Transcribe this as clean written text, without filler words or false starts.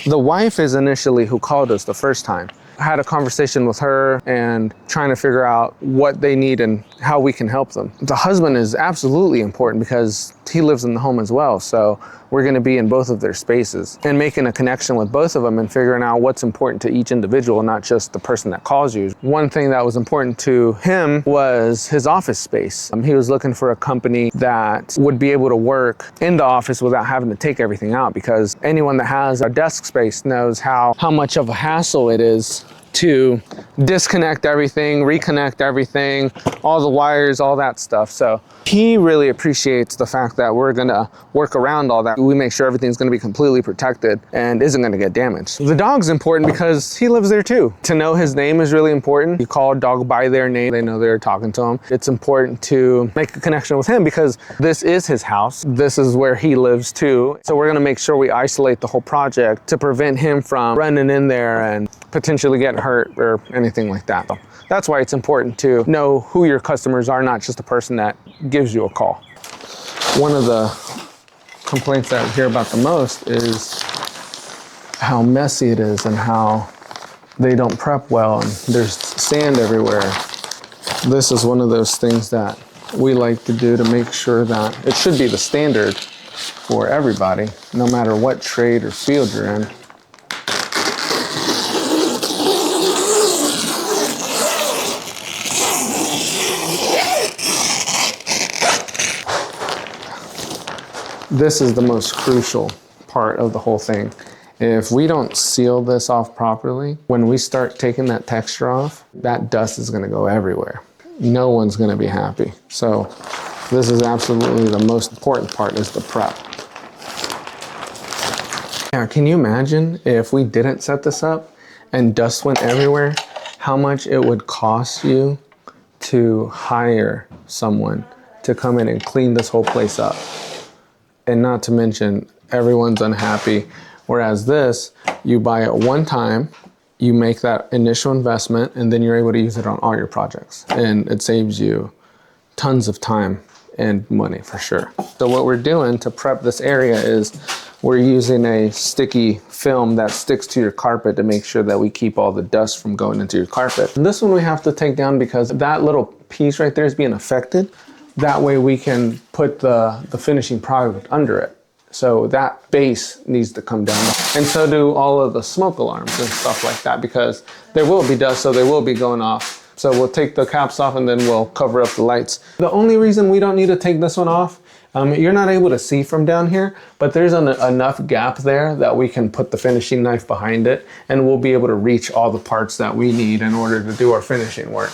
The wife is initially who called us the first time. I had a conversation with her and trying to figure out what they need and how we can help them. The husband is absolutely important because he lives in the home as well. So we're going to be in both of their spaces and making a connection with both of them and figuring out what's important to each individual, not just the person that calls you. One thing that was important to him was his office space. He was looking for a company that would be able to work in the office without having to take everything out, because anyone that has a desk space knows how much of a hassle it is to disconnect everything, reconnect everything, all the wires, all that stuff. So he really appreciates the fact that we're gonna work around all that. We make sure everything's gonna be completely protected and isn't gonna get damaged. The dog's important because he lives there too. To know his name is really important. You call a dog by their name, they know they're talking to him. It's important to make a connection with him because this is his house. This is where he lives too. So we're gonna make sure we isolate the whole project to prevent him from running in there and potentially getting hurt or anything like that. That's why it's important to know who your customers are, not just the person that gives you a call. One of the complaints that I hear about the most is how messy it is and how they don't prep well and there's sand everywhere. This is one of those things that we like to do to make sure that it should be the standard for everybody, no matter what trade or field you're in. This is the most crucial part of the whole thing. If we don't seal this off properly, when we start taking that texture off, that dust is gonna go everywhere. No one's gonna be happy. So this is absolutely the most important part, is the prep. Now, can you imagine if we didn't set this up and dust went everywhere, how much it would cost you to hire someone to come in and clean this whole place up? And not to mention, everyone's unhappy. Whereas this, you buy it one time, you make that initial investment, and then you're able to use it on all your projects. And it saves you tons of time and money for sure. So what we're doing to prep this area is we're using a sticky film that sticks to your carpet to make sure that we keep all the dust from going into your carpet. And this one we have to take down because that little piece right there is being affected. That way we can put the finishing product under it. So that base needs to come down. And so do all of the smoke alarms and stuff like that, because there will be dust, so they will be going off. So we'll take the caps off and then we'll cover up the lights. The only reason we don't need to take this one off, you're not able to see from down here, but there's enough gap there that we can put the finishing knife behind it and we'll be able to reach all the parts that we need in order to do our finishing work.